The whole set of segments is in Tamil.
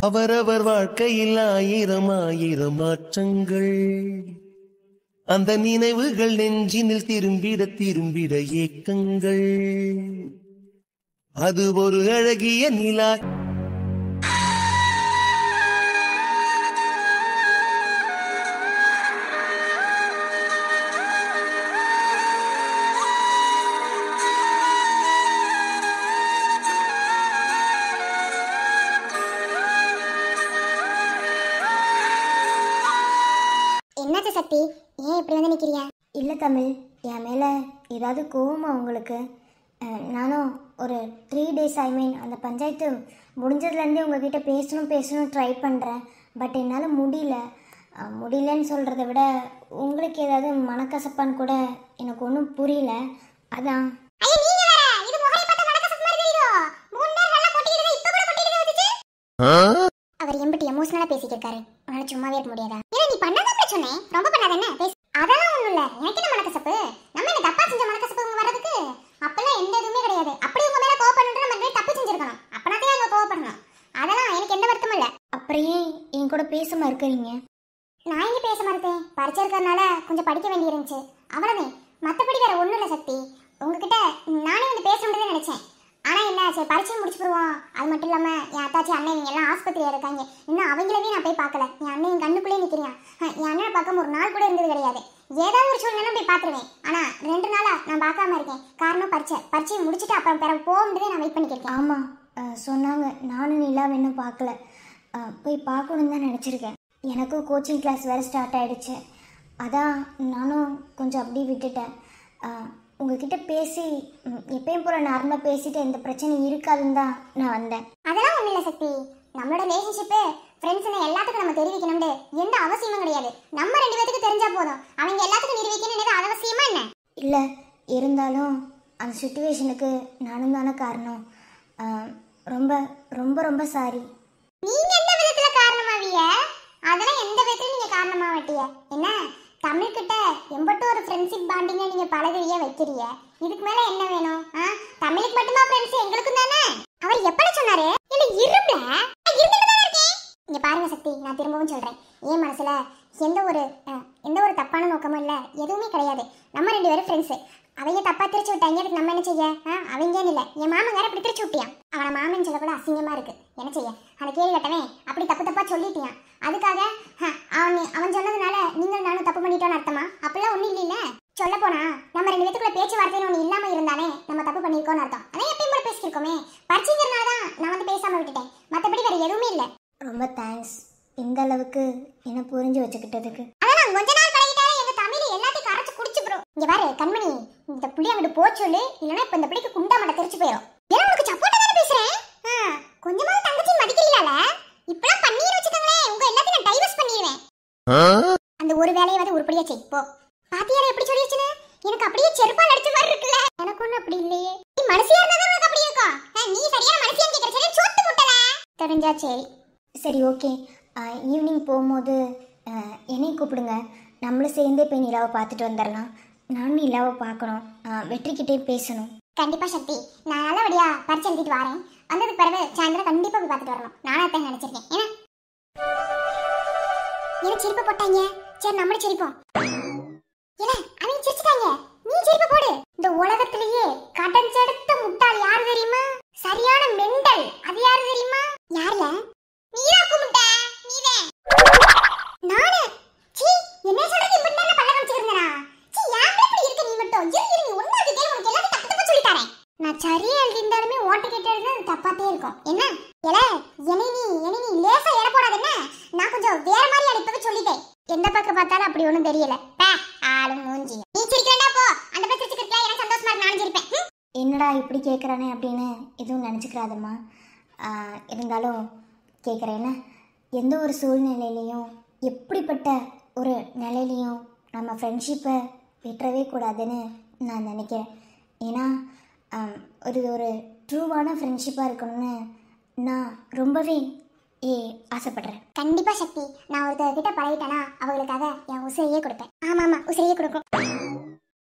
அவரவர் வாழ்க்கையில் ஆயிரம் ஆயிரம் மாற்றங்கள், அந்த நினைவுகள் நெஞ்சினில் திரும்பிட திரும்பிட ஏக்கங்கள். அது ஒரு அழகிய நிலா. என்னாச்சு சக்தி, ஏன் இப்படி வந்து நிற்கிறியா? இல்லை தமிழ், என் மேலே ஏதாவது கோவமா உங்களுக்கு? நானும் ஒரு 3 days அந்த பஞ்சாயத்து முடிஞ்சதுலேருந்தே உங்ககிட்ட பேசணும் ட்ரை பண்ணுறேன். பட் என்னால் முடியலன்னு சொல்கிறத விட உங்களுக்கு ஏதாவது மனக்கசப்பான்னு கூட எனக்கு ஒன்றும் புரியல. அதான். அவர் எம்பிட்டு எமோஷனலா பேசிட்டு இருக்காரு, உன்னால சும்மாவே இருக்க முடியாதா? ஏன்னா நீ பண்ணாதான் சொன்னேன், ரொம்ப பண்ணாத என்ன பேச. அதெல்லாம் ஒண்ணும் இல்ல, எனக்கு என்ன மனக்கசப்பு? நம்ம என்ன தப்பா செஞ்ச மனக்கசப்பு உங்க வரதுக்கு? அப்பெல்லாம் எந்த எதுவுமே கிடையாது. அப்படி உங்க மேல கோவப்படணும்னா நம்ம தப்பு செஞ்சிருக்கணும், அப்பனாதே அங்க கோவப்படணும். அதெல்லாம் எனக்கு எந்த வருத்தமும் இல்ல. அப்படியே என் கூட பேசாம இருக்கிறீங்க? நான் இங்க பேச மாட்டேன், பரிச்சை இருக்கிறதுனால கொஞ்சம் படிக்க வேண்டி இருந்துச்சு, அவ்வளவுதான். மத்தபடி வேற ஒண்ணும் இல்ல சக்தி. உங்ககிட்ட நானே வந்து பேசணும்னு நினைச்சேன். ஆனா என்ன, சரி பரிச்சை முடிச்சு போடுவோம். அது மட்டும் இல்லாம என் அத்தாச்சி அண்ணன் இவங்க எல்லாம் ஆஸ்பத்திரியா இருக்காங்க. இன்னும் அவங்களவே நான் போய் பார்க்கல. என் அண்ணன் என் கண்ணுக்குள்ளே நிற்கிறான். என் அண்ணனை பார்க்க ஒரு நாள் கூட இருந்தது கிடையாது. ஏதாவது ஒரு சூழ்நிலை போய் பார்த்துருவேன். ஆனா 2 நாளா நான் பார்க்காம இருக்கேன். காரணம் பரிச்சையை முடிச்சுட்டு அப்புறம் பிறகு போகும்போதே நான் வெயிட் பண்ணிக்கிறேன். ஆமா, சொன்னாங்க. நானும் நிலாவை இன்னும் பார்க்கல, போய் பார்க்கணுன்னு தான் நினச்சிருக்கேன். எனக்கும் கோச்சிங் கிளாஸ் வேறு ஸ்டார்ட் ஆகிடுச்சு. அதான் நானும் கொஞ்சம் அப்படியே விட்டுட்டேன். உங்ககிட்ட பேசி எப்பயும் போல நார்மலாக பேசிட்டு எந்த பிரச்சனையும் இருக்காதுன்னு தான் நான் வந்தேன். அதெல்லாம் ஒன்றும் இல்லை சக்தி. நம்மளோட ரிலேஷன்ஷிப்பு ஃப்ரெண்ட்ஸ்னு எல்லாத்துக்கும் நம்ம தெரிவிக்கணும்னு எந்த அவசியமும் கிடையாது. நம்ம 2 பேருக்கு தெரிஞ்சா போதும். அவங்க எல்லாத்துக்கும் நிரூபிக்கணும்னு அவசியமா என்ன? இல்லை, இருந்தாலும் அந்த சுச்சுவேஷனுக்கு நானும் தானே காரணம். ரொம்ப ரொம்ப ரொம்ப சாரி. நீங்க எந்த விதத்துல காரணமாவிய? அதெல்லாம் எந்த விதத்துல நீங்க காரணமாவட்டிய? என்ன தமிழ்கிட்ட எம்பட்டு ஒரு ஃப்ரெண்ட்ஷிப் பாண்டிங்க நீங்க பழகுறிய வைக்கிறிய, இதுக்கு மேல என்ன வேணும்? தமிழுக்கு மட்டுமா ஃப்ரெண்ட்ஸ், எங்களுக்கும் தானே. அவர் எப்படி சொன்னாரு? இல்ல இருப்ல இருந்துட்டு தான் இருக்கேன். இங்க பாருங்க சக்தி, நான் திரும்பவும் சொல்றேன், என் மனசுல எந்த ஒரு தப்பான நோக்கமும் இல்ல, எதுவுமே கிடையாது. நம்ம 2 பேரும் ஃப்ரெண்ட்ஸ். அவங்க தப்பா திரிச்சு விட்டாங்க, அதுக்கு நம்ம என்ன செய்ய? அவங்கன்னு இல்ல, என் மாமன் வேற அப்படி திரிச்சு விட்டியான். அவன மாமன் சொல்ல கூட அசிங்கமா இருக்கு, என்ன செய்ய? அந்த கேள்வி கட்டவன் அப்படி தப்பா சொல்லிட்டியான். அதுக்காக அவன் சொன்னதுனால நீங்கள் நானும் தப்பு பண்ணிட்டோன்னு அர்த்தமா? அப்படிலாம் ஒன்றும் இல்லைல்ல. சொல்ல போனா நம்ம 2 பேத்துக்குள்ள பேச்சுவார்த்தைன்னு ஒன்று இல்லாம இருந்தானே நம்ம தப்பு பண்ணியிருக்கோன்னு அர்த்தம். அதான் எப்பயும் போல பேசியிருக்கோமே. பரிச்சைங்கிறனால தான் நான் வந்து பேசாம விட்டுட்டேன், மற்றபடி வேற எதுவுமே இல்லை. ரொம்ப தேங்க்ஸ், இந்த அளவுக்கு என்ன புரிஞ்சு வச்சுக்கிட்டதுக்கு. அதெல்லாம் கொஞ்ச நாள் பழகிட்டாலே எங்க தமிழ் எல்லாத்தையும் கரைச்சு குடிச்சு ப்ரோ. இங்க பாரு கண்மணி, இந்த புள்ளி அங்கிட்டு போச்சு சொல்லு, இல்லைன்னா இப்ப இந்த புள்ளிக்கு குண்டா மட்ட தெரிச்சு போயிடும். ஏன்னா உனக்கு சப்போர்ட்டா தானே பேசுறேன். கொஞ்சமாவது தங்கச்சி மதிக்கிறீங்களால? இப்பெல்லாம் பண்ணீர் வச்சுக்கோங்களேன், உங்க எல்லாத்தையும் நான் டைவர்ஸ் பண்ணிடுவேன். அந்த ஒரு வேலையை வந்து உருப்படியா செய் போ. பாத்தியாரா எப்படி சொல்லிடுச்சுன்னு? எனக்கு அப்படியே செருப்பால் அடிச்ச மாதிரி இருக்குல்ல. எனக்கு ஒன்றும் அப்படி இல்லையே. நீ மனசியா இருந்தா தான் உனக்கு அப்படி இருக்கும். நீ சரியான மனசியான்னு கேட்கற, சரி சோத்து முட்டல தெரிஞ்சா சரி. சரி ஓகே, ஈவினிங் போகும்போது என்னையும் கூப்பிடுங்க, நம்மளும் சேர்ந்தே போய் நிலாவை பார்த்துட்டு வந்துடலாம். நானும் நிலாவை பார்க்கணும், வெற்றிக்கிட்டே பேசணும். கண்டிப்பா சக்தி, நான் நல்லபடியா பரிச்சை எழுதிட்டு வரேன். வந்ததுக்கு பிறகு சாயந்தரம் கண்டிப்பா போய் பார்த்துட்டு வரணும். நானும் அதான் நினைச்சிருக்கேன். ஏன்னா சிரிப்பு போட்டாங்க, சரி நம்மளும் சிரிப்போம். ஏன்னா அவங்க சிரிச்சுட்டாங்க, நீ சிரிப்பு போடு. இந்த உலகத்திலேயே கடஞ்செடுத்த முட்டாள் யாரு தெரியுமா? சரியான மெண்டல், அது யாரு தெரியுமா? யாருல? நீயா குமுட்ட நீவே. நானே சீ, என்ன சொல்றது? இப்படி நான் பல்ல காமிச்சிருந்தேனா? சீ, யாரே இப்படி இருக்க? நீ மட்டும் இரு நீ ஒண்ணு அதுக்கே உனக்கு எல்லாரும் தப்பு தப்பா சொல்லி தரேன். நான் சரியா எழுதிருந்தாலுமே ஓட்டு கேட்டு எழுதுறது தப்பாத்தே இருக்கும். என்ன ஏல என்னை நீ லேசா எடை போடாத. என்ன நான் கொஞ்சம் வேற மாதிரி அடிப்பவே சொல்லிட்டேன். எந்த பக்கம் பார்த்தாலும் அப்படி ஒண்ணும் தெரியல. ஆளு மூஞ்சி. நீ சிரிக்கிறடா போ, அந்த பக்கம் சிரிக்கிறதுல எனக்கு சந்தோஷமா இருக்கு, நானும் சிரிப்பேன். என்னடா இப்படி கேட்குறானே அப்படின்னு எதுவும் நினச்சிக்கிறாதம்மா. இருந்தாலும் கேட்குறேன்னா, எந்த ஒரு சூழ்நிலையிலையும் எப்படிப்பட்ட ஒரு நிலையிலையும் நம்ம ஃப்ரெண்ட்ஷிப்பை விட்டுறவே கூடாதுன்னு நான் நினைக்கிறேன். ஏன்னா ஒரு ட்ரூவான ஃப்ரெண்ட்ஷிப்பாக இருக்கணும்னு நான் ரொம்பவே ஆசைப்படுறேன். கண்டிப்பா சக்தி, நான் ஒருத்தர்கிட்ட பழகிட்டேன்னா அவங்களுக்காக என் உசிரையே கொடுப்பேன். ஆமா உசிரையே கொடுக்கும்.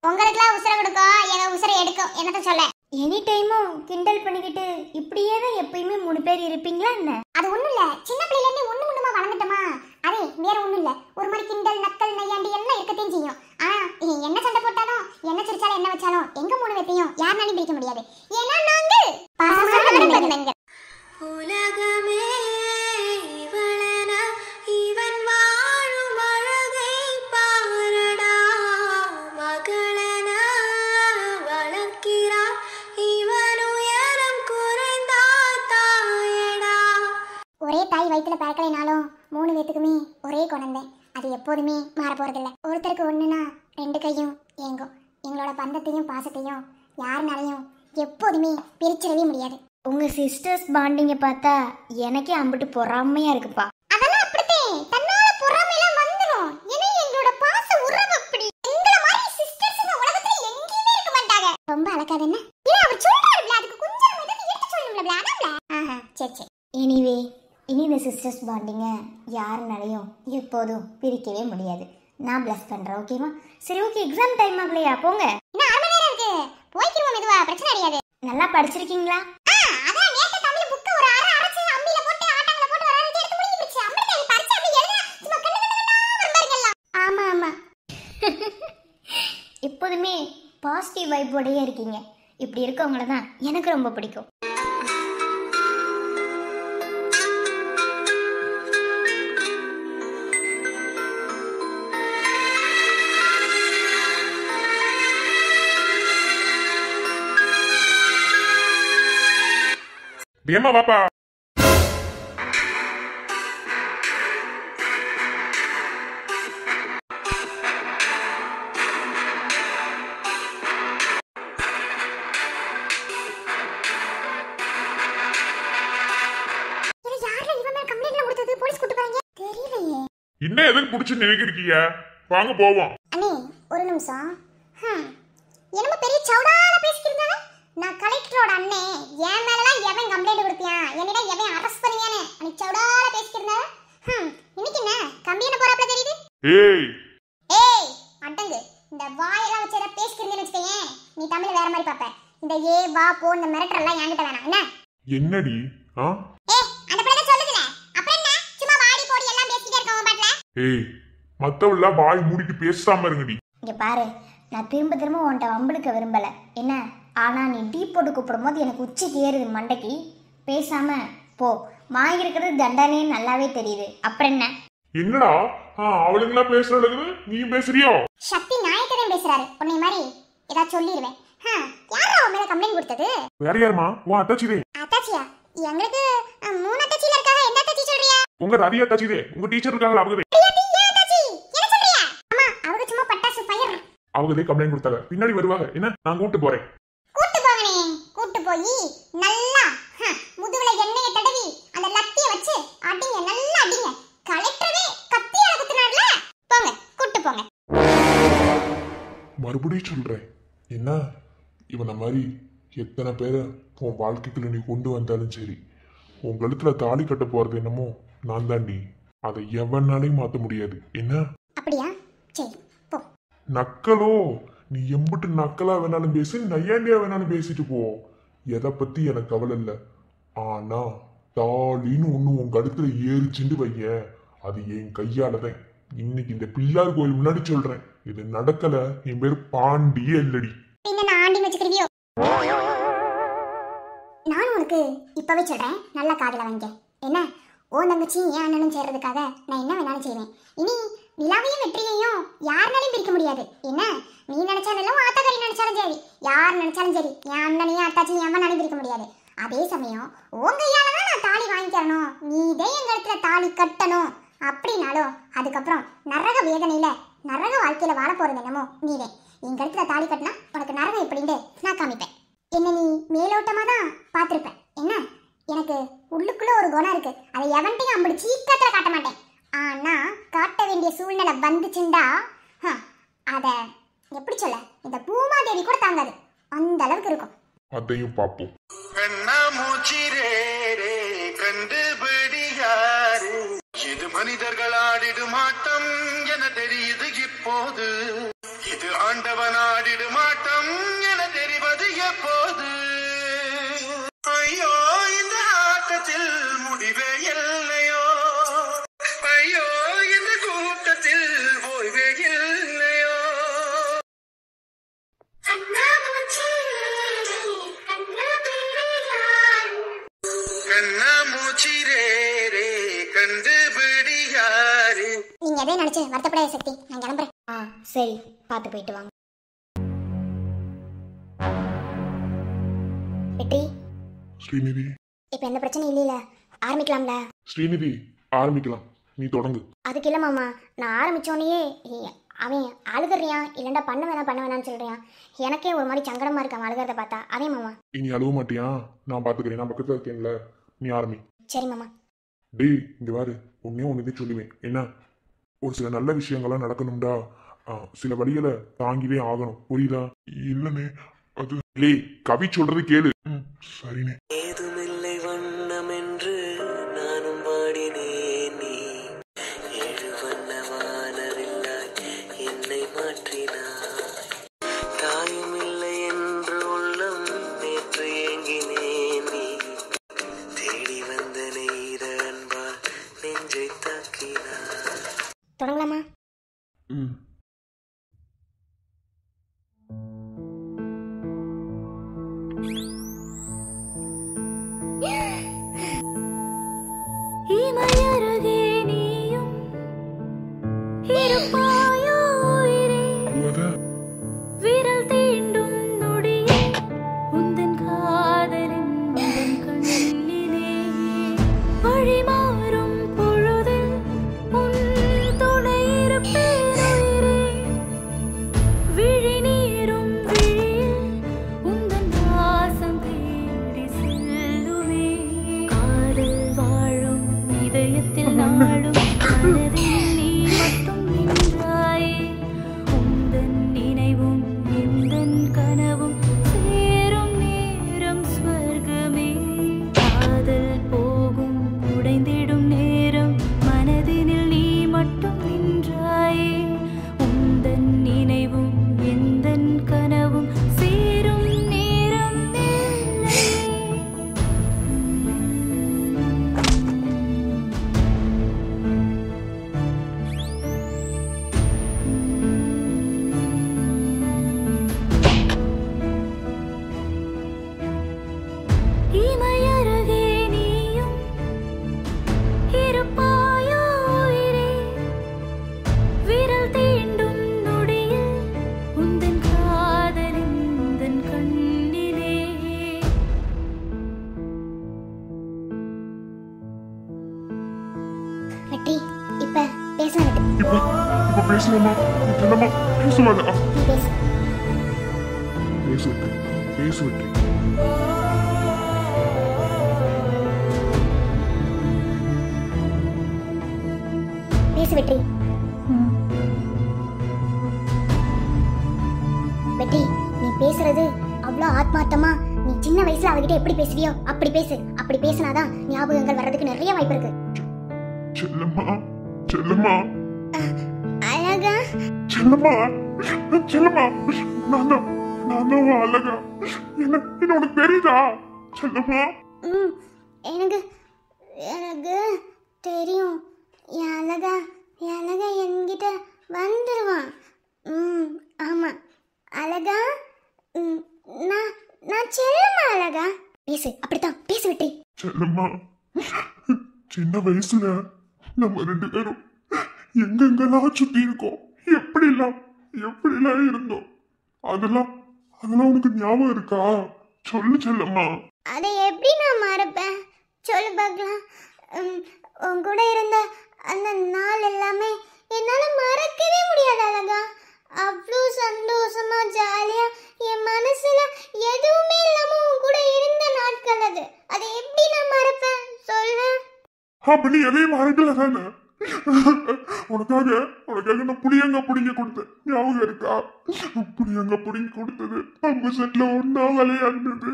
உங்களுக்குலாம் உசிரை கொடுக்கும், எங்க உசிரை எடுக்கும். என்னத்த சொல்ல? எனி டைமும் கிண்டல் பண்ணிக்கிட்டு இப்படியே தான் எப்பயுமே 3 பேர் இருப்பீங்களா என்ன? அது அது ஒண்ணும் இல்ல, சின்ன பிள்ளைல இருந்து ஒண்ணு ஒண்ணுமா வளர்ந்துட்டோமா, அதே வேற ஒண்ணும் இல்ல. ஒரு மாதிரி கிண்டல் நக்கல் நையாண்டி எல்லாம் இருக்கத்தையும் செய்யும். ஆனா என்ன சண்டை போட்டாலும் என்ன சிரிச்சாலும் என்ன வச்சாலும் எங்க மூணு பேத்தையும் யாருனாலும் பிரிக்க முடியாது. ஏன்னா நாங்கள் பாசமான பந்தங்கள். உலகமே இவளென இவன் வாழும் அழகை பாரடா, மகளென வளர்க்கிறார் இவன் உயரம் குறைந்தா தாயடா. ஒரே தாய் வயிற்றுல பிறக்கலைனாலும் மூணு பேத்துக்குமே ஒரே குழந்தை. அது எப்போதுமே மாற போறதில்ல. ஒருத்தருக்கு ஒண்ணுனா ரெண்டு கையும் ஏங்கும். எங்களோட பந்தத்தையும் பாசத்தையும் யாருனாலையும் எப்போதுமே பிரிச்சிடவே முடியாது. உங்க சிஸ்டர்ஸ் பாண்டிங்க பார்த்தா எனக்கே அம்பிட்டு பொறாமையா இருக்குப்பா. அதெல்லாம் அப்படித்தான், தன்னால பொறாமைலாம் வந்துரும். ஏன்னா எங்களோட பாச உறவு அப்படி. எங்கள மாதிரி சிஸ்டர்ஸ் இந்த உலகத்துல எங்கேயுமே இருக்க மாட்டாங்க. ரொம்ப அழகாது என்ன? ஏன் அவர் சொல்றாருல, அதுக்கு கொஞ்சம் நம்ம ஏதாவது எடுத்து சொல்லணும்ல, அதான்ல. சரி சரி. எனிவே, இனி இந்த சிஸ்டர்ஸ் பாண்டிங்க யாருனாலையும் எப்போதும் பிரிக்கவே முடியாது. நான் பிளஸ் பண்றேன், ஓகேவா? சரி ஓகே, எக்ஸாம் டைம் ஆகலையா? போங்க. இன்னும் 1/2 மணி நேரம் இருக்கு, போய்க்கிருவோம் மெதுவா, பிரச்சனை கிடையாது. நல்லா படிச்சிருக்கீங்களா? அதான் நேத்து தமிழ் புக் ஒரு அரை அரைச்சு அம்மில போட்டு ஆட்டாங்கல போட்டு வர வரைக்கும் எடுத்து முடிஞ்சு போச்சு. அம்மிட்ட பரிச்சு அப்படி எழுதுனா சும்மா கண்ணு வரும் பாருங்க. ஆமா ஆமா. எப்போதுமே பாசிட்டிவ் வைப்போடயே இருக்கீங்க. இப்படி இருக்கவங்கள தான் எனக்கு ரொம்ப பிடிக்கும். ஏமா பாப்பா, இன்னும் எதுக்கு புடிச்சு நினைக்கிறீங்க? வாங்க போவோம். அண்ணே ஒரு நிமிஷம். என்னமோ பெரிய சவுடால பேசிக்கிருந்தானே. நான் கலெக்டரோட அண்ணே, என் மேலலாம் எவன் கம்ப்ளைண்ட் கொடுப்பியான், என்னிடம் எவன் அரெஸ்ட் பண்ணுவியானே நீ சவுடால பேசிக்கிருந்தானே. இன்னைக்கு என்ன கம்பியன போறாப்ல தெரியுது. ஏய் ஏய் அடங்கு. இந்த வாயெல்லாம் வச்சு ஏதாவது பேசிக்கிருந்தேன்னு வச்சுக்கேன், நீ தமிழ் வேற மாதிரி பாப்ப. இந்த ஏ வா போ இந்த மிரட்டெல்லாம் என்கிட்ட வேணாம் என்ன? என்னடி? அந்த பிள்ளை சொல்லுதுல, அப்புறம் என்ன சும்மா வாடி போடி எல்லாம் பேசிட்டே இருக்க உன் பாட்டுல. ஏய், மத்தவள வாய் மூடிட்டு பேசாம இருங்கடி. இங்க பாரு, நான் திரும்ப திரும்ப உன்கிட்ட வம்பளுக்க விரும்பல என்ன, ஆனா நீ டீ போட்டு கூப்பிடும் போது எனக்கு உச்சிக்கு ஏறுது மண்டைக்கு. பேசாம போ. வாங்கிருக்கிறது தண்டனே நல்லாவே தெரியுது. அப்புறம் என்ன? என்னடா அவளுங்களா பேசுறது, நீ பேசுறியோ? சக்தி நாயக்கரன் பேசுறாரு. உன்னை மாதிரி ஏதாவது சொல்லிடுவேன். யாரா அவன் மேல கம்ப்ளைண்ட் கொடுத்தது? வேற யாருமா? உன் அத்தாச்சிதே. அத்தாச்சியா? எங்களுக்கு 3 அத்தாச்சில இருக்காங்க. என்ன அத்தாச்சி சொல்றியா? உங்க ரவி அத்தாச்சிதே, உங்க டீச்சர் இருக்காங்களா அவங்கதே. அவங்க சும்மா பட்டாசு ஃபயர். அவங்கதே கம்ப்ளைண்ட் கொடுத்தாங்க. பின்னாடி வருவாங்க என்ன, நான் கூட்டு போறேன். கூட்டு போங்கனே. கூட்டு போய் நல்லா முதுகுல எண்ணெயை தடவி அந்த லத்திய வச்சு அடிங்க, நல்லா அடிங்க. கலெக்டரே கத்தியால குத்துனார்ல, போங்க கூட்டு போங்க. மறுபடியும் சொல்றேன் என்ன, இவனை மாதிரி எத்தனை பேரை உன் வாழ்க்கைக்குள்ள நீ கொண்டு வந்தாலும் சரி, உன் கழுத்துல தாலி கட்ட போறது என்னமோ நான் தாண்டி. அதை எவனாலையும் மாத்த முடியாது என்ன? அப்படியா? சரி போ. நக்கலோ, நீ எம்பிட்டு நக்கலா வேணாலும் பேசு, நையாண்டியா வேணாலும் பேசிட்டு போ. எதை பத்தி எனக்கு கவலை இல்லை. ஆனா தாலின்னு ஒண்ணு உன் கழுத்துல ஏறிச்சுண்டு வைய, அது என் கையாலதான். இன்னைக்கு இந்த பிள்ளார் கோயில் முன்னாடி சொல்றேன், இது நடக்கல என் பேரு பாண்டியே இல்லடி. பின்ன நான் ஆண்டி வச்சுக்கிறியோ? நான் உனக்கு இப்பவே சொல்றேன், நல்லா காதுல வாங்க என்ன. ஓ தங்கச்சி என் அண்ணனும் சேர்றதுக்காக நான் என்ன வேணாலும் செய்வேன். இனி நிலாவையும் வெற்றியையும் யாருனாலையும் பிரிக்க முடியாது என்ன. நீ நினைச்சாலும் ஆத்தாக்காரி நினைச்சாலும் சரி, யார் நினைச்சாலும் சரி, என் அண்ணனையும் அத்தாச்சியும் எவனாலையும் பிரிக்க முடியாது. அதே சமயம் உன் கையாலதான் நான் தாலி வாங்கிக்கிறணும், நீதே எங்க இடத்துல தாலி கட்டணும் அப்படின்னாலும் அதுக்கப்புறம் நரக வேதனையில நரக வாழ்க்கையில வாழ போறது என்னமோ நீதே. எங்க இடத்துல தாலி கட்டினா உனக்கு நரகம் எப்படின்னு நான் காமிப்பேன். என்ன நீ மேலோட்டமா தான் பார்த்திருப்பேன் என்ன. எனக்கு உள்ளுக்குள்ள ஒரு குணம் இருக்கு, அதை எவன்ட்டையும் அப்படி சீக்கிரத்துல காட்ட மாட்டேன். ஆனா காட்ட வேண்டிய சூழ்நிலை வந்துச்சுண்டா அத எப்படி சொல்ல, இந்த பூமாதேவி கூட தாங்காது, அந்த அளவுக்கு இருக்கும். அதையும் பார்ப்போம். இது மனிதர்கள் ஆடிடும் ஆட்டம் என தெரியுது இப்போது, இது ஆண்டவன் ஆடிடும் ஆட்டம் என தெரிவது எப்போது. ஐயோ இந்த ஆட்டத்தில் முடிவே இல்லை. கண்ணா மூச்சி ரே கண்டுபிடி யாரு. நீங்க எதையும் நினைச்சு வருத்தப்படாத சக்தி, நான் கிளம்புறேன். சரி, பார்த்து போயிட்டு வாங்க. வெற்றி, ஸ்ரீநிதி, இப்போ எந்த பிரச்சனையும் இல்லைல்ல, ஆரம்பிக்கலாம்ல? ஸ்ரீநிதி, ஆரம்பிக்கலாம். நீ தொடங்கு. அதுக்கு இல்லை மாமா, நான் ஆரம்பித்தோடனேயே அவன் அழுதுறியான், இல்லைண்டா பண்ண வேணாம்னு சொல்றியான். எனக்கே ஒரு மாதிரி சங்கடமா இருக்கு அவன் அழுகிறத பார்த்தா. அதே மாமா. இனி அழுவ மாட்டியா? நான் பாத்துக்கிறேன், நான் பக்கத்துல இருக்கேன்ல. நீ ஆரம்பி. சரி மாமா. டேய், இங்க வாரு. ஒன்னே சொல்லுவேன். என்ன, ஒரு சில நல்ல விஷயங்கள்லாம் நடக்கணும்டா. சில வழிகளை தாங்கிவே ஆகணும், புரியுதா? இல்லனே, அது கவி சொல்றது கேளு. சரினே. ஏதுமில்லை வண்ணம் என்று நானும் வாடினேன், நீ ஏழு வண்ண வானவில்லாய் என்னை மாற்றினாய். தாயும் இல்லை என்று உள்ளம் நேற்று ஏங்கினேன், நீ தேடி வந்த நெய்த அன்பால் நெஞ்சை தாக்கினாய். தொடங்கலாமா? இமையருகே நீயும் இருப்பாயோ உயிரே, விரல் தீண்டும் நொடியே உந்தன் காதலின் உந்தன் கண்ணிலே, வழி மாறும் பொழுதில் உன் துணை இருப்பேன் உயிரே, விழி நீரும் விழியில் உந்தன் வாசம் தேடி செல்லுவே, காதல் வாழும் இதயத்தில் நாளும் மனதில் நீ மட்டும் நின்றாயே, உந்தன் நினைவும் எந்தன் கனவும் சேரும் நேரம் ஸ்வர்கமே, காதல் போகும் உடைந்திடும் நேரம் மனதினில் நீ மட்டும் நின்றாயே, உந்தன் நினைவும் எந்தன் கனவும் சேரும் நேரம் நெல்லை. இமையருகே நீயும் இருப்பாயோ உயிரே, விரல் தீண்டும் நொடியில் உந்தன் காதலின் உந்தன் கண்ணிலே. வெற்றி, இப்ப பேசலாம். வெற்றி, இப்ப பேசலாமா? என்னம்மா பேசுவாங்க? நீ பேசு. பேசு வெற்றி, பேசு வெற்றி. பேசு வெற்றி. வெற்றி, நீ பேசுறது அவ்வளோ ஆத்மார்த்தமா, நீ சின்ன வயசுல அவகிட்ட எப்படி பேசுவியோ அப்படி பேசு. அப்படி பேசினாதான் ஞாபகங்கள் வர்றதுக்கு நிறைய வாய்ப்பு இருக்கு. செல்லம்மா, செல்லம்மா, அழகா, செல்லம்மா, செல்லம்மா, நான் அழகா. என்ன உனக்கு தெரியுதா செல்லம்மா? எனக்கு எனக்கு தெரியும். என் அழகா என்கிட்ட வந்துடுவான். ஆமா அழகா. நான் செல்லம்மா. அழகா பேசு, அப்படித்தான் பேசு வெற்றி. செல்லம்மா, சின்ன வயசுல நம்ம 2 பேரும் எங்கெங்கெல்லாம் சுத்தி இருக்கோம், எப்படிலாம் இருந்தோம், அதெல்லாம் உனக்கு ஞாபகம் இருக்கா? சொல்லு செல்லம்மா. அதை எப்படி நான் மறப்பேன்? சொல்லு பார்க்கலாம். உன் கூட இருந்த அந்த நாள் எல்லாமே என்னால மறக்கவே முடியாது அழகா. அவ்வளோ சந்தோஷமா ஜாலியா என் மனசுல எதுவுமே இல்லாம உன் கூட இருந்த நாட்கள் அது. அதை எப்படி நான் மறப்பேன் சொல்லு. அப்படி எதையும் மறக்கல தானே? உனக்காக நான் புளியங்க பிடிங்க கொடுத்தேன், ஞாபகம் இருக்கா? புளியங்க பிடிங்கி கொடுத்தது, அவங்க செட்ல ஒன்னா விளையாடுனது,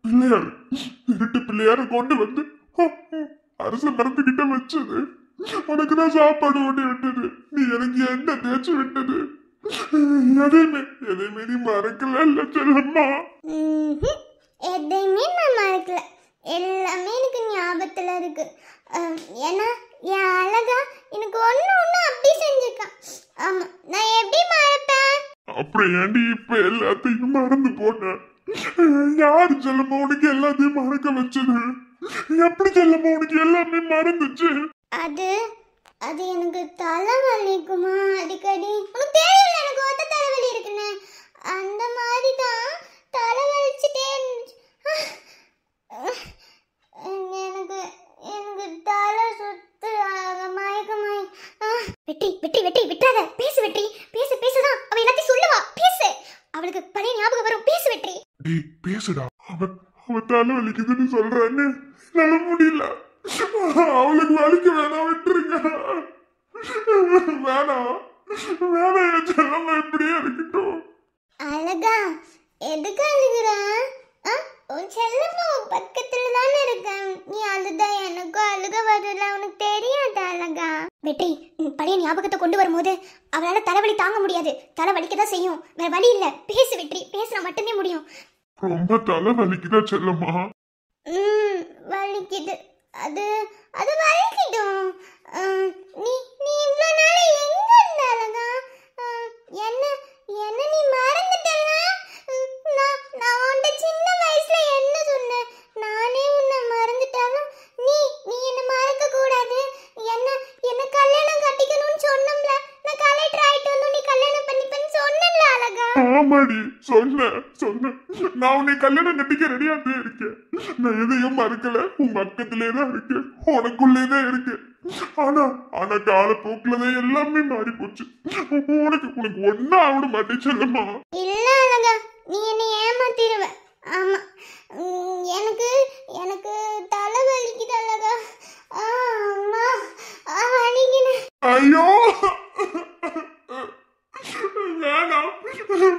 பிள்ளையார் திருட்டு பிள்ளையார கொண்டு வந்து அரச மரத்துக்கிட்ட வச்சது, உனக்கு நான் சாப்பாடு ஓட்டி விட்டது, நீ எனக்கு என்ன தேய்ச்சி விட்டது, எதையுமே நீ மறக்கல இல்ல செல்லம்மா? எதையுமே நான் மறக்கல, எல்லாமே எனக்கு ஞாபகத்துல இருக்கு. ஏன்னா என் அழகா எனக்கு ஒண்ணு அப்படி செஞ்சிருக்கான். ஆமா, நான் எப்படி மறப்பேன்? அப்புறம் ஏண்டி இப்ப எல்லாத்தையும் மறந்து போனேன்? யாரு செல்லம்மா உனக்கு எல்லாத்தையும் மறக்க வச்சது? எப்படி செல்லம்மா உனக்கு எல்லாமே மறந்துச்சு? அது அது எனக்கு தலைவலிக்குமா அடிக்கடி. உனக்கு தெரியல எனக்கு ஒத்த தலைவலி இருக்குன்னு. அந்த மாதிரி தான் தலைவலிச்சுட்டே இருந்துச்சு. எனக்கு எனக்கு தலை சுத்து மயக்கமாய். வெற்றி வெற்றி வெற்றி விட்டுறாத. பேசு வெற்றி. பேசு பேசுதான் அவ எல்லாத்தையும் சொல்லுவா. பேசு. அவளுக்கு பழைய ஞாபகம் வரும். பேசு வெற்றி. டேய் பேசுடா. அவ தலை வலிக்குதுன்னு சொல்றான்னு என்னால முடியல. அவளுக்கு வலிக்க வேணாம், விட்டுருங்க. வேணாம் வேணாம், என் செல்லம்மா இப்படியே இருக்கட்டும். அழகா எதுக்கு அழுகுற? உன் செல்லம்மா பக்கத்துல தானே இருக்கேன். நீ அழுதா எனக்கும் அழுக வரல. உனக்கு தெரியாத அழகா. வெற்றி பழைய ஞாபகத்தை கொண்டு வரும்போது அவளால தலைவலி தாங்க முடியாது. தலை வலிக்கதான் செய்யும். வேற வழி இல்ல. பேசு வெற்றி. பேசுனா மட்டுமே முடியும். ரொம்ப தலை வலிக்குதா செல்லம்மா? வலிக்குது. அது அது வலிக்கிடும். நீ நீ இவ்வளோ நாள் எங்க இருந்த அழகா? என்ன என்ன நீ மறந்துட்டல? நான் உன்ட சின்ன வயசுல என்ன சொன்னேன்? நானே உன்னை மறந்துட்டாலும் நீ நீ என்ன மறக்க கூடாது. என்ன என்ன கல்யாணம் கட்டிக்கணும்னு சொன்னோம்ல. நான் கலெக்டர் ஆயிட்டு வந்து நீ கல்யாணம் பண்ணிப்பேன்னு சொன்னல அழகா. ஆமாடி சொன்னேன். நான் உன்னை கல்யாணம் கட்டிக்க ரெடியாவே இருக்கேன். நான் எதையும் மறக்கல. உன் பக்கத்திலே தான் இருக்கேன், உனக்குள்ளேதான் இருக்கேன். ஆனா காலப்போக்குலதான் எல்லாமே மாறி போச்சு. உனக்கு ஒன்னா ஆவிட மாட்டேன் செல்லம்மா. இல்ல அழகா, நீ என்னை ஏமாத்திடுவ. ஆமா, எனக்கு எனக்கு தலை வலிக்குது அழகா. அம்மா வலிக்குது. ஐயோ வேணாம்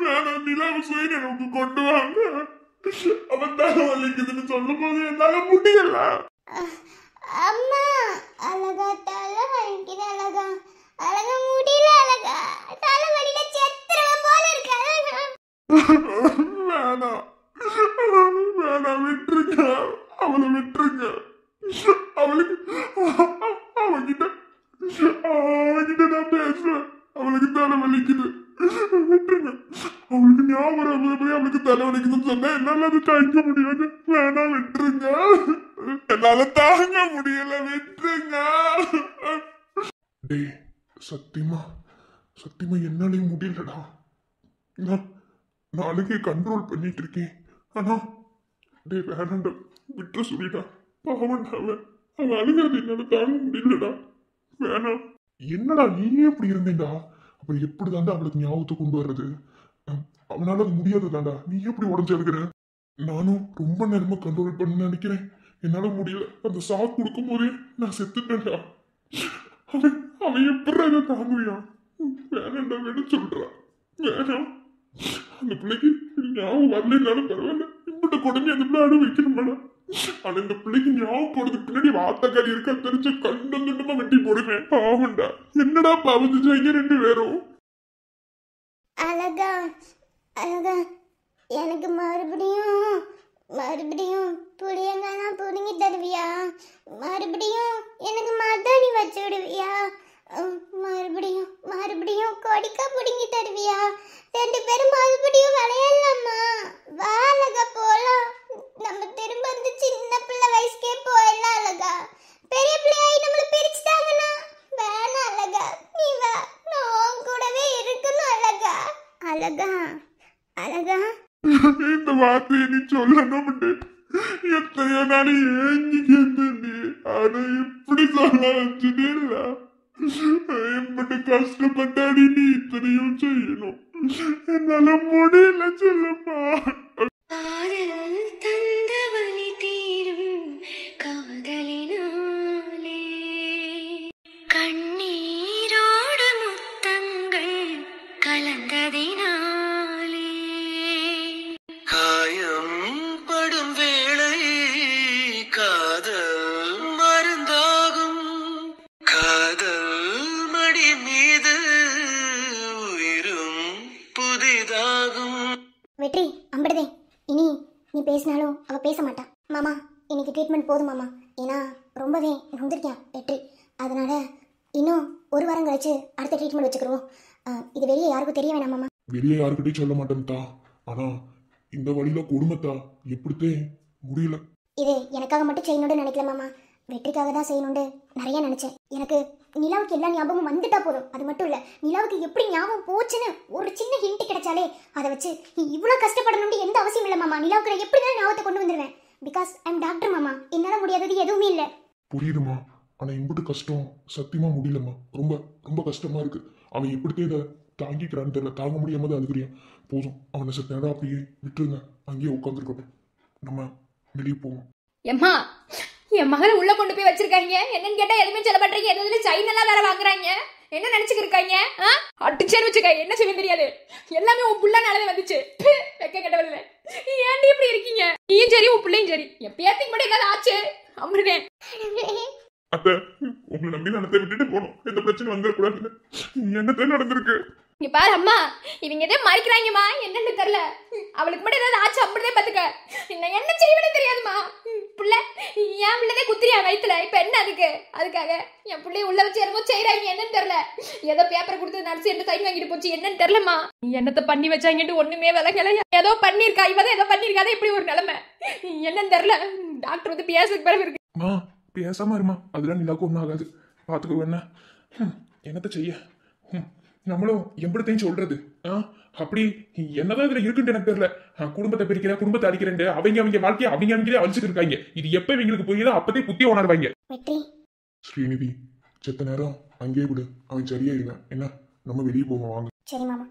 வேணாம், நிலாவை சுயநினைவுக்கு கொண்டு வாங்க. அவன் தலை வலிக்குதுன்னு சொல்லும் போது என்னால முடியல. அம்மா அழகா தலை வலிக்குது அழகா. அழகா முடியல அழகா. தலை வலியில செத்துறவ போல இருக்கு அழகா. வேணாம் வேணாம், விட்டுருங்க. அவளை விட்டுருங்க. அவளுக்கு அவகிட்ட நான் பேசுவேன். அவளுக்கு தலை வலிக்குது, விட்டுருங்க. அவளுக்கு ஞாபகம் போய் அவளுக்கு தலை வலிக்குதுன்னு சொன்னா என்னால அது தாங்க முடியாது. வேணாம் விட்டுருங்க. என்னால தாங்க முடியல, விட்டுருங்க. டேய் சத்தியமா என்னாலையும் முடியலடா. நான் அழுகை கண்ட்ரோல் பண்ணிட்டு இருக்கேன். ஆனா டேய் வேணாண்டா, விட்டுற சொல்லிடா. பாவண்டா அவன் அழுகிறது என்னால தாங்க முடியலடா. வேணாம். என்னடா நீயே இப்படி இருந்தேன்டா, அப்புறம் எப்படி தாண்டா அவளுக்கு ஞாபகத்தை கொண்டு வர்றது? அவனால அது முடியாதுதான்டா. நீ எப்படி உடஞ்சு எழுதுற? நானும் ரொம்ப நேரமா கண்ட்ரோல் பண்ண நினைக்கிறேன், என்னால முடியல. அந்த சாக்கு கொடுக்கும் போதே நான் செத்துட்டேன்டா. அவன் எப்படி அதை தாங்குவியான்? வேணாண்டா, வேணும் சொல்றான். வேணாம். அந்த பிள்ளைக்கு ஞாபகம் வரலனாலும் பரவாயில்ல, இப்படி கொடுமை அந்த பிள்ளை அனுபவிக்கணுமாடா. ஆனா இந்த பிள்ளைக்கு ஞாபகம் போடுறதுக்கு பின்னாடி வார்த்தைக்காரி இருக்கா தெரிஞ்ச கண்டம் கண்டமா வெட்டி போடுவேன். பாவண்டா. என்னடா பாவம் செஞ்சாங்க ரெண்டு பேரும்? அழகா அழகா, எனக்கு மறுபடியும் புளியங்காலாம் புடுங்கி தருவியா? மறுபடியும் எனக்கு மதானி வச்சு விடுவியா? மறுபடியும் கொடிக்கா புடுங்கி தருவியா? ரெண்டு பேரும் மறுபடியும் விளையாடலாமா? வா அழகா போலாம். நம்ம திரும்ப வந்து சின்ன பிள்ளை வயசுக்கே போயிடலாம் அழகா. பெரிய பிள்ளையாயி நம்மளை பிரிச்சுட்டாங்கன்னா வேணாம் அழகா. நீ வா, நான் உன் கூடவே இருக்கணும் அழகா. அழகா அழகா, இந்த வார்த்தையை நீ சொல்லணும். எத்தனையோ நாள் ஏங்கி கேட்டே, ஆனா இப்படி சொல்ல வச்சுட்டே இல்ல. எப்படி கஷ்டப்பட்டாடி நீ இத்தனையும் செய்யணும். என்னால முடியல செல்லம்மா. காதல் தந்த வலி தீரும் காதலினாலே, கண்ணீரோடு முத்தங்கள் கலந்ததினாலே, காயம் படும் வேளை காதல் மருந்தாகும், காதல் மடி மீது உயிரும் புதிதாகும். வெற்றி அம்படுதே. இனி நீ பேசினாலும் அவ பேச மாட்டா. மாமா இன்னைக்கு ட்ரீட்மெண்ட் போதும் மாமா. ஏன்னா ரொம்பவே நொந்திருக்கேன் வெற்றி. அதனால இன்னும் ஒரு வாரம் கழிச்சு அடுத்த ட்ரீட்மெண்ட் வச்சுக்கிடுவோம். இது வெளியே யாருக்கும் தெரிய வேணாம் மாமா. வெளியே யாருக்கிட்டையும் சொல்ல மாட்டேன்டா. ஆனா இந்த வழியில கொடுமைத்தா எப்படித்தே முடியல. இது எனக்காக மட்டும் செய்யணும்னு நினைக்கல மாமா, வெற்றிக்காக தான் செய்யணும்னு நிறைய நினைச்சேன். எனக்கு நிலாவுக்கு எல்லா ஞாபகமும் வந்துட்டா போதும். அது மட்டும் இல்ல, நிலாவுக்கு எப்படி ஞாபகம் போச்சுன்னு ஒரு சின்ன ஹிண்ட் கிடைச்சாலே அதை வச்சு நீ இவ்வளோ கஷ்டப்படணும்னு எந்த அவசியம் இல்லை மாமா. நிலாவுக்கு நான் எப்படி தான் ஞாபகத்தை கொண்டு வந்துடுவேன். பிகாஸ் ஐ எம் டாக்டர் மாமா, என்னால் முடியாதது எதுவுமே இல்லை. புரியுதுமா, ஆனா இம்புட்டு கஷ்டம் சத்தியமா முடியலம்மா. ரொம்ப ரொம்ப கஷ்டமா இருக்கு. அவன் எப்படித்தே இதை தாங்கிக்கிறான்னு தெரியல. தாங்க முடியாம தான் அழுகுறியான். போதும், அவனை சத்த நேரம் அப்படியே விட்டுருங்க. அங்கேயே உட்காந்துருக்கட்டும், நம்ம வெளியே போவோம். எம்மா, என் மகளை உள்ள கொண்டு போய் வச்சிருக்காங்க. என்னன்னு கேட்டா எதுவுமே சொல்ல மாட்டேங்க. எதுல சைன் எல்லாம் வேற வாங்குறாங்க. என்ன நினைச்சுக்கிருக்காங்க? அடிச்சேன்னு வச்சுக்க, என்ன செய்ய தெரியாது. எல்லாமே உன் புள்ள நாளவே வந்துச்சு. வெக்க கட்டவில்லை. ஏன்டி இப்படி இருக்கீங்க? நீயும் சரி, உன் பிள்ளையும் சரி. என் பேத்திக்கு மட்டும் ஏதாவது ஆச்சு அம்ருதே. அத்தை, உங்களை நம்பி நான் விட்டுட்டு போனோம். எந்த பிரச்சனை வந்துடக்கூடாது. என்னத்தான் நடந்திருக்கு? இங்க பாரு அம்மா, இவங்க எதோ மறைக்கிறாங்கம்மா. என்னன்னு தெரியல. அவளுக்கு மட்டும் ஏதாவது ஆச்சு அப்படிதான் பாத்துக்க. நான் என்ன செய்வேன்னு தெரியாதுமா. பிள்ளை என் பிள்ளைதே குத்திரியா வயிற்றுல. இப்ப என்ன அதுக்காக என் பிள்ளைய உள்ள வச்சு என்னமோ செய்யறாங்க. என்னன்னு தெரியல. ஏதோ பேப்பரை கொடுத்து நடிச்சு என்ன சைன் வாங்கிட்டு போச்சு. என்னன்னு தெரியலம்மா. என்னத்தை பண்ணி வச்சாங்கட்டு ஒண்ணுமே விலகல. ஏதோ பண்ணிருக்கா, இவதான் ஏதோ பண்ணிருக்காத இப்படி ஒரு நிலைமை. என்னன்னு தெரியல. டாக்டர் வந்து பேசுறதுக்கு பிறகு இருக்கு. பேசாம இருமா, அதெல்லாம் நிலாக்கு ஒன்றும் ஆகாது. பார்த்துக்கோ. என்ன என்னத்த செய்ய, நம்மளும் எப்படித்தையும் சொல்றது. அப்படி என்னதான் இதுல இருக்குன்னு எனக்கு தெரியல. குடும்பத்தை பிரிக்கிற, குடும்பத்தை அடிக்கிறேன். அவங்க வாழ்க்கையை அவங்களே அழிச்சுட்டு இருக்காங்க. இது எப்ப இவங்களுக்கு புரியுதோ அப்பதே புத்திய உணர்வாங்க. வெற்றி, ஸ்ரீநிதி, செத்த நேரம் அங்கேயே விடு. அவன் சரியா இருக்கான். என்ன, நம்ம வெளியே போவோம் வாங்க. சரி மாமா.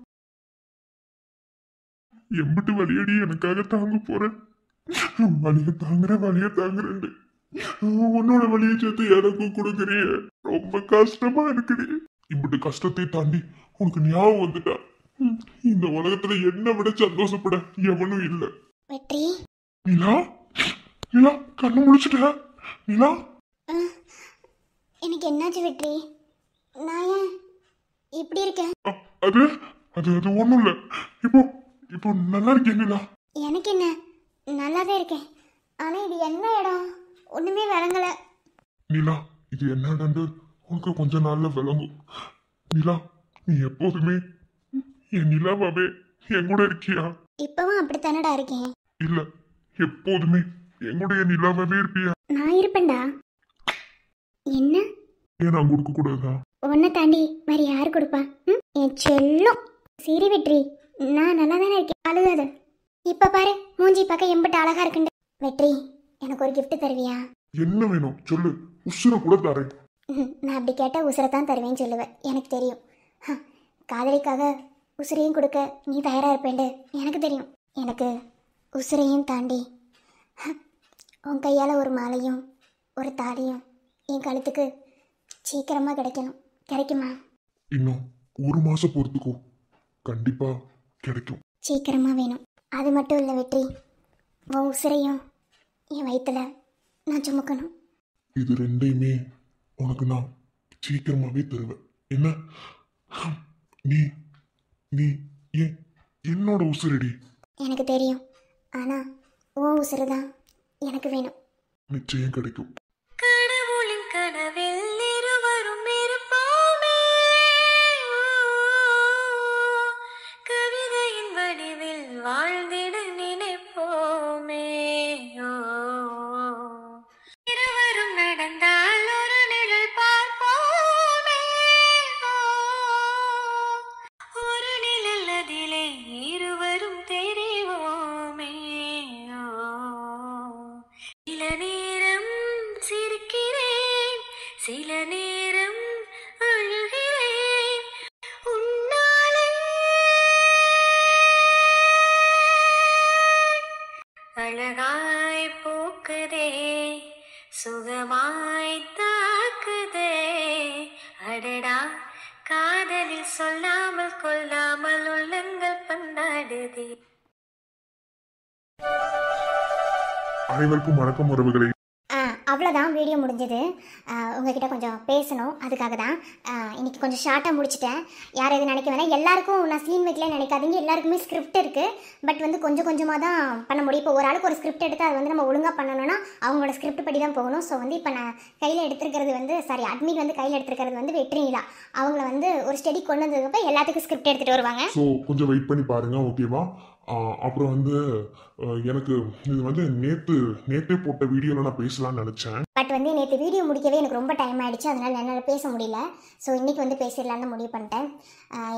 எம்பிட்டு வழியடி எனக்காக தாங்க போறேன். வழிய தாங்குறேன். உன்னோட வழியை சேர்த்து எனக்கும் கொடுக்குறிய. ரொம்ப கஷ்டமா இருக்குடி. இப்படி கஷ்டத்தை தாண்டி உனக்கு ஞாபகம் வந்துட்டா. இந்த உலகத்துல என்ன விட சந்தோஷப்பட எவனும் இல்ல. வெற்றி, நிலா, நிலா கண்ணு முடிச்சுட்ட. நிலா, எனக்கு என்னாச்சு வெற்றி? நான் ஏன் இப்படி இருக்கேன்? அது அது அது ஒண்ணும் இல்ல. இப்போ இப்போ நல்லா இருக்கேன் நிலா. எனக்கு என்ன, நல்லாதான் இருக்கேன். ஆனா இது என்ன இடம் ஒண்ணுமே விளங்கல. நிலா, இது என்னடான்னு உனக்கு கொஞ்ச நாள்ல விளங்கும். நிலா, நீ எப்போதுமே என் நிலாவாவே என் கூட இருக்கியா? இப்பவும் அப்படித்தானடா இருக்கேன். இல்ல, எப்போதுமே எங்களுடைய நிலாவாவே இருப்பியா? நான் இருப்பேன்டா. என்ன ஏன் நான் கொடுக்க கூடாதா? உன்னை தாண்டி வேற யாரு கொடுப்பா? என் செல்லம். சரி வெற்றி, நான் நல்லா தானே இருக்கேன், அழுகாத. இப்ப பாரு, மூஞ்சி பார்க்க எம்பிட்டு அழகா இருக்குண்டு. வெற்றி, எனக்கு ஒரு கிஃப்ட் தருவியா? என்ன வேணும் சொல்லு, உசுர கூட தரேன். நான் அப்படி கேட்டா உசுரை தான் தருவேன்னு சொல்லுவேன், எனக்கு தெரியும். காதலிக்காக உசுரையும் கொடுக்க நீ தயாரா இருப்பேண்டு எனக்கு தெரியும். எனக்கு உசுரையும் தாண்டி உன் கையால் ஒரு மாலையும் ஒரு தாலியும் என் கழுத்துக்கு சீக்கிரமாக கிடைக்கணும். கிடைக்குமா? இன்னும் ஒரு மாசம் பொறுத்துக்கோ, கண்டிப்பா கிடைக்கும். சீக்கிரமா வேணும். அது மட்டும் இல்லை வெற்றி, உன் உசுரையும் என் வயிற்றுல நான் சுமக்கணும். இது ரெண்டையுமே உனக்கு நான் சீக்கிரமாவே தருவேன். என்ன, நீ நீ என்னோட உசுரடி. எனக்கு தெரியும், ஆனால் உன் உசுறு தான் எனக்கு வேணும். நிச்சயம் கிடைக்கும். கடவுளின் கனவில் இருவரும் இருப்போமே, கவிதையின் வடிவில் வாழ்ந்திட நினைப்போமே. இருவரும் நடந்தால் ஒரு நிழல் பார்ப்போமே, ஒரு நிழல் அதிலே இருவரும் தெரிவோமே. சில நேரம் சிரிக்கிறேன், சில நேரம் அழுகிறேன். உன்னாலே அழகாய் போக்குதே, சுகமாய் தாக்குதே. அடடா, காதலில் சொல்லாமல் கொல்லாமல் உள்ளங்கள் பந்தாடுதே. அனைவருக்கும் வணக்கம் உறவுகளே. அவ்வளோதான், வீடியோ முடிஞ்சது. உங்ககிட்ட கொஞ்சம் பேசணும், அதுக்காக தான் இன்னைக்கு கொஞ்சம் ஷார்ட்டாக முடிச்சிட்டேன். யார் எது நினைக்க வேணாம், எல்லாருக்கும் நான் சீன் வைக்கல நினைக்காதீங்க. எல்லாருக்குமே ஸ்கிரிப்ட் இருக்குது, பட் வந்து கொஞ்சம் கொஞ்சமாக தான் பண்ண முடியும். இப்போ ஒரு ஆளுக்கு ஒரு ஸ்கிரிப்ட் எடுத்து அதை வந்து நம்ம ஒழுங்காக பண்ணணும்னா அவங்களோட ஸ்கிரிப்ட் படி தான் போகணும். ஸோ வந்து இப்போ நான் கையில் எடுத்துருக்கிறது வந்து அட்மிட் வந்து கையில் எடுத்துருக்கிறது வந்து வெற்றி நிலா. அவங்கள வந்து ஒரு ஸ்டடி கொண்டு வந்ததுக்கப்புறம் எல்லாத்துக்கும் ஸ்கிரிப்ட் எடுத்துகிட்டு வருவாங்க. ஸோ கொஞ்சம் வெயிட் பண்ணி பாருங்க, ஓகேவா? அப்புறம் வந்து எனக்கு இது வந்து நேற்றே போட்ட வீடியோவில் நான் பேசலாம்னு நினச்சேன். பட் வந்து நேற்று வீடியோ முடிக்கவே எனக்கு ரொம்ப டைம் ஆகிடுச்சு, அதனால் என்னால் பேச முடியல. ஸோ இன்றைக்கி வந்து பேசிடலான்னு முடிவு பண்ணிட்டேன்.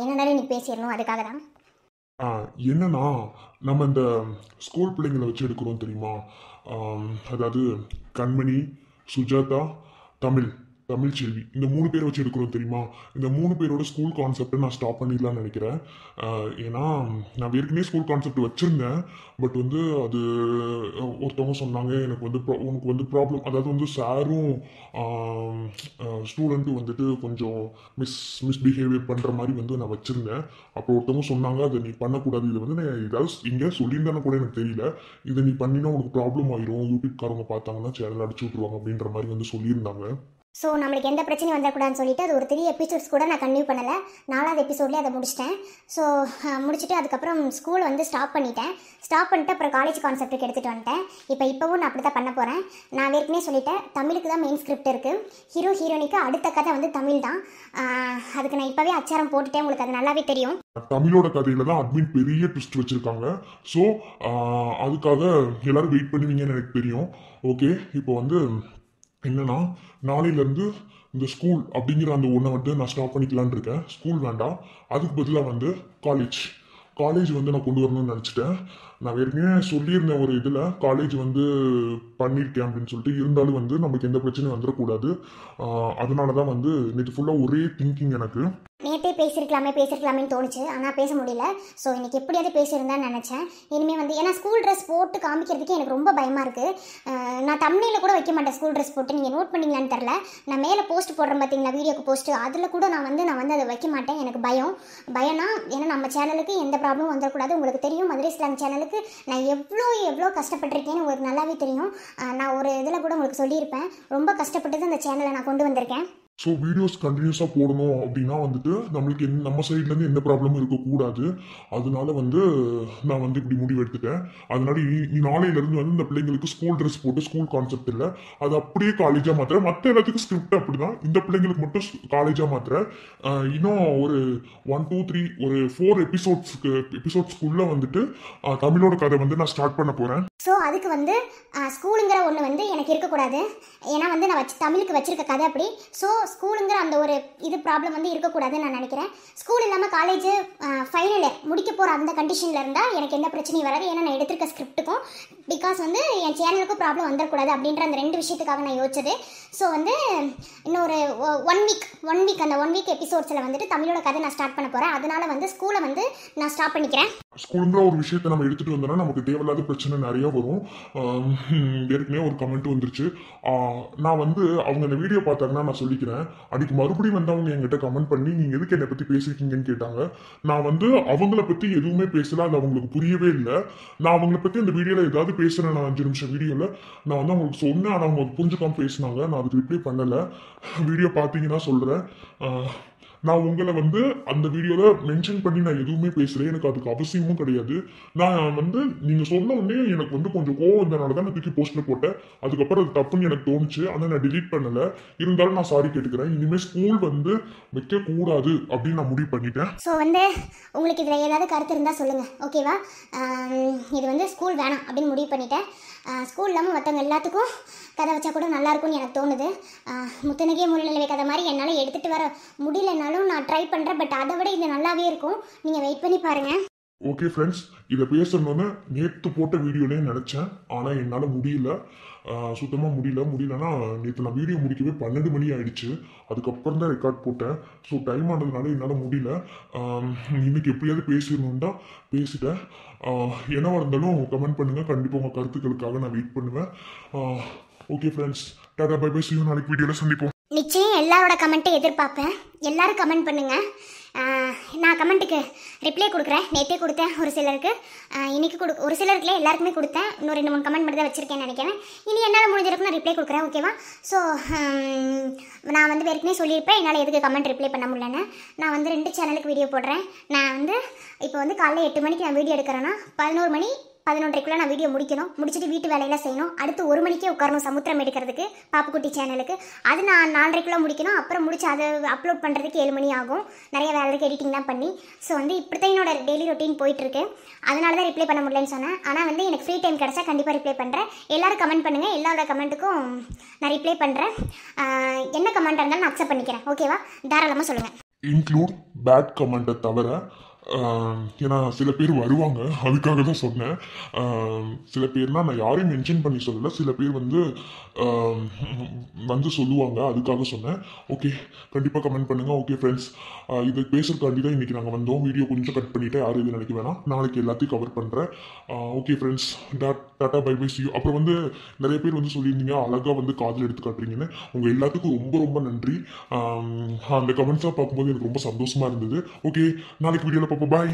என்னன்னாலும் இன்றைக்கி பேசிடணும், அதுக்காக தான். என்னன்னா நம்ம இந்த ஸ்கூல் பிள்ளைங்களை வச்சு எடுக்கிறோம் தெரியுமா? அதாவது கண்மணி, சுஜாதா, தமிழ்ச்செல்வி, இந்த 3 பேரை வச்சு எடுக்கிறோம் தெரியுமா? இந்த 3 பேரோட ஸ்கூல் கான்செப்டை நான் ஸ்டாப் பண்ணிடலான்னு நினைக்கிறேன். ஏன்னா நான் ஏற்கனவே ஸ்கூல் கான்செப்ட் வச்சுருந்தேன். பட் வந்து அது ஒருத்தவங்க சொன்னாங்க எனக்கு வந்து உனக்கு வந்து ப்ராப்ளம், அதாவது வந்து சாரும் ஸ்டூடெண்ட்டும் வந்துட்டு கொஞ்சம் மிஸ்பிஹேவியர் பண்ணுற மாதிரி வந்து நான் வச்சுருந்தேன். அப்போ ஒருத்தவங்க சொன்னாங்க அதை நீ பண்ணக்கூடாது, இது வந்து நான் ஏதாவது எங்கேயாவது சொல்லியிருந்தானே கூட எனக்கு தெரியல, இதை நீ பண்ணினா உனக்கு ப்ராப்ளம் ஆயிரும், யூடியூப்காரங்க பார்த்தாங்கன்னா சேனல் அடிச்சு விட்ருவாங்க அப்படின்ற மாதிரி வந்து சொல்லியிருந்தாங்க. ஸோ நம்மளுக்கு எந்த பிரச்சனையும் வந்துடக்கூடாதுன்னு சொல்லிட்டு அது ஒரு 3 எபிசோட்ஸ் கூட நான் கன்டினியூ பண்ணலை. 4வது எபிசோட்லேயே அதை முடிச்சிட்டேன். ஸோ முடிச்சுட்டு அதுக்கப்புறம் ஸ்கூல் வந்து ஸ்டாப் பண்ணிவிட்டு அப்புறம் காலேஜ் கான்செப்ட்டுக்கு எடுத்துகிட்டு வந்துட்டேன். இப்போவும் நான் அப்படி தான் பண்ண போகிறேன். நான் ஏற்கனவே சொல்லிட்டேன், தமிழுக்கு தான் மெயின் ஸ்கிரிப்ட் இருக்குது, ஹீரோயினுக்கு அடுத்த கதை வந்து தமிழ் தான். அதுக்கு நான் இப்போவே அச்சாரம் போட்டுட்டேன், உங்களுக்கு அது நல்லாவே தெரியும். தமிழோட கதையில தான் அட்மின் பெரிய ட்விஸ்ட் வச்சிருக்காங்க. ஸோ அதுக்காக எல்லாரும் வெயிட் பண்ணுவீங்கன்னு எனக்கு தெரியும். ஓகே, இப்போ வந்து என்னன்னா நாளையிலேருந்து இந்த ஸ்கூல் அப்படிங்கிற அந்த ஒன்றை வந்து நான் ஸ்டாப் பண்ணிக்கலான்னு இருக்கேன். ஸ்கூல் வேண்டாம், அதுக்கு பதிலாக வந்து காலேஜ் வந்து நான் கொண்டு வரணும்னு நினச்சிட்டேன். நான் ஏற்கனவே சொல்லியிருந்தேன் ஒரு இதில் காலேஜ் வந்து பண்ணியிருக்கேன் அப்படின்னு சொல்லிட்டு. இருந்தாலும் வந்து நமக்கு எந்த பிரச்சனையும் வந்துடக்கூடாது. அதனால தான் வந்து நேற்று ஃபுல்லாக ஒரே திங்கிங் எனக்கு. நேற்றே பேசியிருக்கலாமேன்னு தோணுச்சு, ஆனால் பேச முடியல. ஸோ இன்றைக்கி எப்படியாவது பேசியிருந்தான்னு நினச்சேன். இனிமேல் வந்து ஏன்னா ஸ்கூல் ட்ரெஸ் போட்டு காமிக்கிறதுக்கு எனக்கு ரொம்ப பயமாக இருக்குது. நான் தம்ப்நெயில்ல கூட வைக்க மாட்டேன் ஸ்கூல் ட்ரெஸ் போட்டு, நீங்கள் நோட் பண்ணிங்களான்னு தெரில. நான் மேலே போஸ்ட் போடுறேன் பார்த்தீங்களா, வீடியோக்கு போஸ்ட்டு, அதில் கூட நான் வந்து அதை வைக்க மாட்டேன். எனக்கு பயம்னா ஏன்னா நம்ம சேனலுக்கு எந்த ப்ராப்ளமும் வந்துடக்கூடாது. உங்களுக்கு தெரியும், மதுரை ஸ்லாங் சேனலுக்கு நான் எவ்வளோ கஷ்டப்பட்டிருக்கேன்னு உங்களுக்கு நல்லாவே தெரியும். நான் ஒரு இதில் கூட உங்களுக்கு சொல்லியிருப்பேன், ரொம்ப கஷ்டப்பட்டு அந்த சேனலை நான் கொண்டு வந்திருக்கேன். ஸோ வீடியோஸ் கண்டினியூஸாக போடணும் அப்படின்னா வந்துட்டு நம்மளுக்கு நம்ம சைட்லேருந்து எந்த ப்ராப்ளமும் இருக்கக்கூடாது. அதனால வந்து நான் வந்து இப்படி முடிவு எடுத்துட்டேன். அதனால நாளையிலேருந்து வந்து இந்த பிள்ளைங்களுக்கு ஸ்கூல் ட்ரெஸ் போட்டு ஸ்கூல் கான்செப்ட் இல்லை, அது அப்படியே காலேஜாக மாற்றுறேன். மற்ற எல்லாத்துக்கும் ஸ்கிரிப்ட் அப்படி தான், இந்த பிள்ளைங்களுக்கு மட்டும் காலேஜாக மாற்றுறேன். இன்னும் ஒரு 1 2 3 ஒரு 4 எபிசோட்ஸ்க்குள்ளே வந்துட்டு தமிழோட கதை வந்து நான் ஸ்டார்ட் பண்ண போகிறேன். ஸோ அதுக்கு வந்து ஸ்கூலுங்கிற ஒன்று வந்து எனக்கு இருக்கக்கூடாது. ஏன்னா வந்து நான் தமிழுக்கு வச்சிருக்க கதை அப்படி. ஸோ ஸ்கூலுங்கிற அந்த ஒரு இது ப்ராப்ளம் வந்து இருக்கக்கூடாதுன்னு நான் நினைக்கிறேன். ஸ்கூல் இல்லாமல் காலேஜ் ஃபைனல் இயர் முடிக்க போகிற அந்த கண்டிஷனில் இருந்தால் எனக்கு எந்த பிரச்சனையும் வராது. ஏன்னா நான் எடுத்திருக்க ஸ்கிரிப்ட்டுக்கும் பிகாஸ் வந்து என் சேனலுக்கும் ப்ராப்ளம் வந்துடக்கூடாது அப்படின்ற அந்த 2 விஷயத்துக்காக நான் யோசிச்சது. ஸோ வந்து இன்னொரு 1 வீக் அந்த 1 வீக் எபிசோட்ஸில் வந்துட்டு தமிழோட கதை நான் ஸ்டார்ட் பண்ண போகிறேன். அதனால வந்து ஸ்கூலை வந்து நான் ஸ்டாப் பண்ணிக்கிறேன். ஸ்கூலுங்கிற ஒரு விஷயத்தை நம்ம எடுத்துகிட்டு வந்தோம்னா நமக்கு தேவையில்லாத பிரச்சனை நிறைய வரும். ஏற்கனவே ஒரு கமெண்ட் வந்துருச்சு. நான் வந்து அவங்க இந்த வீடியோ பார்த்தாங்கன்னா நான் சொல்லிக்கிறேன், அன்றைக்கி மறுபடியும் வந்து அவங்க என்கிட்ட கமெண்ட் பண்ணி நீங்கள் எதுக்கு என்னை பற்றி பேசியிருக்கீங்கன்னு கேட்டாங்க. நான் வந்து அவங்கள பற்றி எதுவுமே பேசல, அது அவங்களுக்கு புரியவே இல்லை. நான் அவங்கள பற்றி அந்த வீடியோவில் ஏதாவது பேசுகிறேன், நான் 5 நிமிஷம் வீடியோவில் நான் வந்து அவங்களுக்கு சொன்னேன், ஆனால் அவங்க புரிஞ்சுக்காம பேசினாங்க. நான் அதுக்கு ரிப்ளை பண்ணலை. வீடியோ பார்த்தீங்கன்னா சொல்கிறேன், நான் உங்களை வந்து அந்த வீடியோவில் மென்ஷன் பண்ணி நான் எதுவுமே பேசுகிறேன், எனக்கு அதுக்கு அவசியமும் கிடையாது. நான் வந்து நீங்கள் சொன்ன உடனே எனக்கு வந்து கொஞ்சம் கோவம் வந்தனால தான் நான் தூக்கி போஸ்ட்டில் போட்டேன். அதுக்கப்புறம் அது தப்புன்னு எனக்கு தோணுச்சு, ஆனால் நான் டிலீட் பண்ணலை. இருந்தாலும் நான் சாரி கேட்டுக்கிறேன். இனிமேல் ஸ்கூல் வந்து வைக்கக்கூடாது அப்படின்னு நான் முடிவு பண்ணிட்டேன். ஸோ வந்து உங்களுக்கு இதில் ஏதாவது கருத்து இருந்தால் சொல்லுங்கள், ஓகேவா? இது வந்து ஸ்கூல் வேணாம் அப்படின்னு முடிவு பண்ணிட்டேன். ஸ்கூல் இல்லாமல் மற்றவங்க எல்லாத்துக்கும் கதை வச்சா கூட நல்லாயிருக்கும்னு எனக்கு தோணுது. முத்தனகே முன்னிலை கதை மாதிரி என்னால் எடுத்துகிட்டு வர முடியலனாலும் நான் ட்ரை பண்ணுறேன். பட் அதை விட இது நல்லாவே இருக்கும், நீங்கள் வெயிட் பண்ணி பாருங்கள். ஓகே ஃப்ரெண்ட்ஸ், இதை பேசணுன்னு நேற்று போட்ட வீடியோலேயே நினச்சேன், ஆனால் என்னால் முடியல, சுத்தமாக முடியலன்னா நேற்று நான் வீடியோ முடிக்கவே 12 மணி ஆகிடுச்சு. அதுக்கப்புறம் தான் ரெக்கார்ட் போட்டேன். ஸோ டைம் ஆனதுனால என்னால் முடியல. இன்றைக்கி எப்படியாவது பேசிடணுன்னு தான் பேசிட்டேன். என்னவா இருந்தாலும் கமெண்ட் பண்ணுங்கள், கண்டிப்பாக உங்கள் கருத்துக்களுக்காக நான் வெயிட் பண்ணுவேன். Okay friends, tata bye bye, see you, நாளைக்கு வீடியோவில் சந்திப்போம். நிச்சயம் எல்லாரோட கமெண்ட்டை எதிர்பார்ப்பேன். எல்லாரும் கமெண்ட் பண்ணுங்கள். நான் கமெண்ட்டுக்கு ரிப்ளை கொடுக்குறேன். நேற்றே கொடுத்தேன் ஒரு சிலருக்கு, இன்றைக்கி ஒரு சிலருக்குல எல்லாருக்குமே கொடுத்தேன். இன்னும் 2 3 கமெண்ட் மட்டும் தான் வச்சுருக்கேன்னு நினைக்கிறேன். இனி என்னால் முடிஞ்சிருக்கு நான் ரிப்ளை கொடுக்குறேன், ஓகேவா? ஸோ நான் வந்து ஏற்கனவே சொல்லியிருப்பேன் என்னால் எதுக்கு கமெண்ட் ரிப்ளை பண்ண முடியலன்னு. நான் வந்து 2 சேனலுக்கு வீடியோ போடுறேன். நான் வந்து இப்போ வந்து காலைல 8 மணிக்கு நான் வீடியோ எடுக்கிறேன்னா 11 மணி 11:30க்குள்ள நான் வீடியோ முடிச்சுட்டு வீட்டு வேலையெல்லாம் செய்யணும். அடுத்து 1 மணிக்கே உட்காரணும் சமுத்திரம் எடுக்கிறதுக்கு பாப்புக்குட்டி சேனலுக்கு. அது நான் 4:30க்குள்ள முடிக்கணும். அப்புறம் முடிச்சு அதை அப்லோட் பண்ணுறதுக்கு 7 மணி ஆகும். நிறைய வேலை இருக்குது, எடிட்டிங்லாம் பண்ணி. ஸோ இப்படி தான் என்னோட டெய்லி ரொட்டீன் போயிட்டுருக்கு. அதனால தான் ரிப்ளை பண்ண முடியலன்னு சொன்னேன். ஆனால் எனக்கு ஃப்ரீ டைம் கிடச்சா கண்டிப்பாக ரிப்ளை பண்ணுறேன். எல்லோரும் கமெண்ட் பண்ணுங்கள், எல்லாரோட கமெண்ட்டுக்கும் நான் ரிப்ளை பண்ணுறேன். என்ன கமெண்ட் இருந்தாலும் நான் அக்செப்ட் பண்ணிக்கிறேன். ஓகேவா? தாராளமாக சொல்லுங்கள். இன்க்ளூட் பேட் கமெண்ட்டை தவிர. ஏன்னா சில பேர் வருவாங்க, அதுக்காக தான் சொன்னேன். சில பேர்னா நான் யாரையும் மென்ஷன் பண்ணி சொல்லலை, சில பேர் வந்து சொல்லுவாங்க, அதுக்காக சொன்னேன். ஓகே, கண்டிப்பாக கமெண்ட் பண்ணுங்கள். ஓகே ஃப்ரெண்ட்ஸ், இது பேசுறதுக்காண்டி தான் இன்றைக்கி நாங்கள் வந்தோம். வீடியோ கொஞ்சம் கட் பண்ணிவிட்டு யாரும் இது நினைக்க வேணாம், நாளைக்கு எல்லாத்தையும் கவர் பண்ணுறேன். Okay friends, tata bye bye, see you. அப்புறம் நிறைய பேர் சொல்லியிருந்தீங்க அழகாக காதில் எடுத்து காட்டுறீங்கன்னு. உங்கள் எல்லாத்துக்கும் ரொம்ப ரொம்ப நன்றி. அந்த கமெண்ட்ஸாக பார்க்கும்போது எனக்கு ரொம்ப சந்தோஷமாக இருந்தது. ஓகே, நாளைக்கு வீடியோவில் பார்ப்போம். பாய்.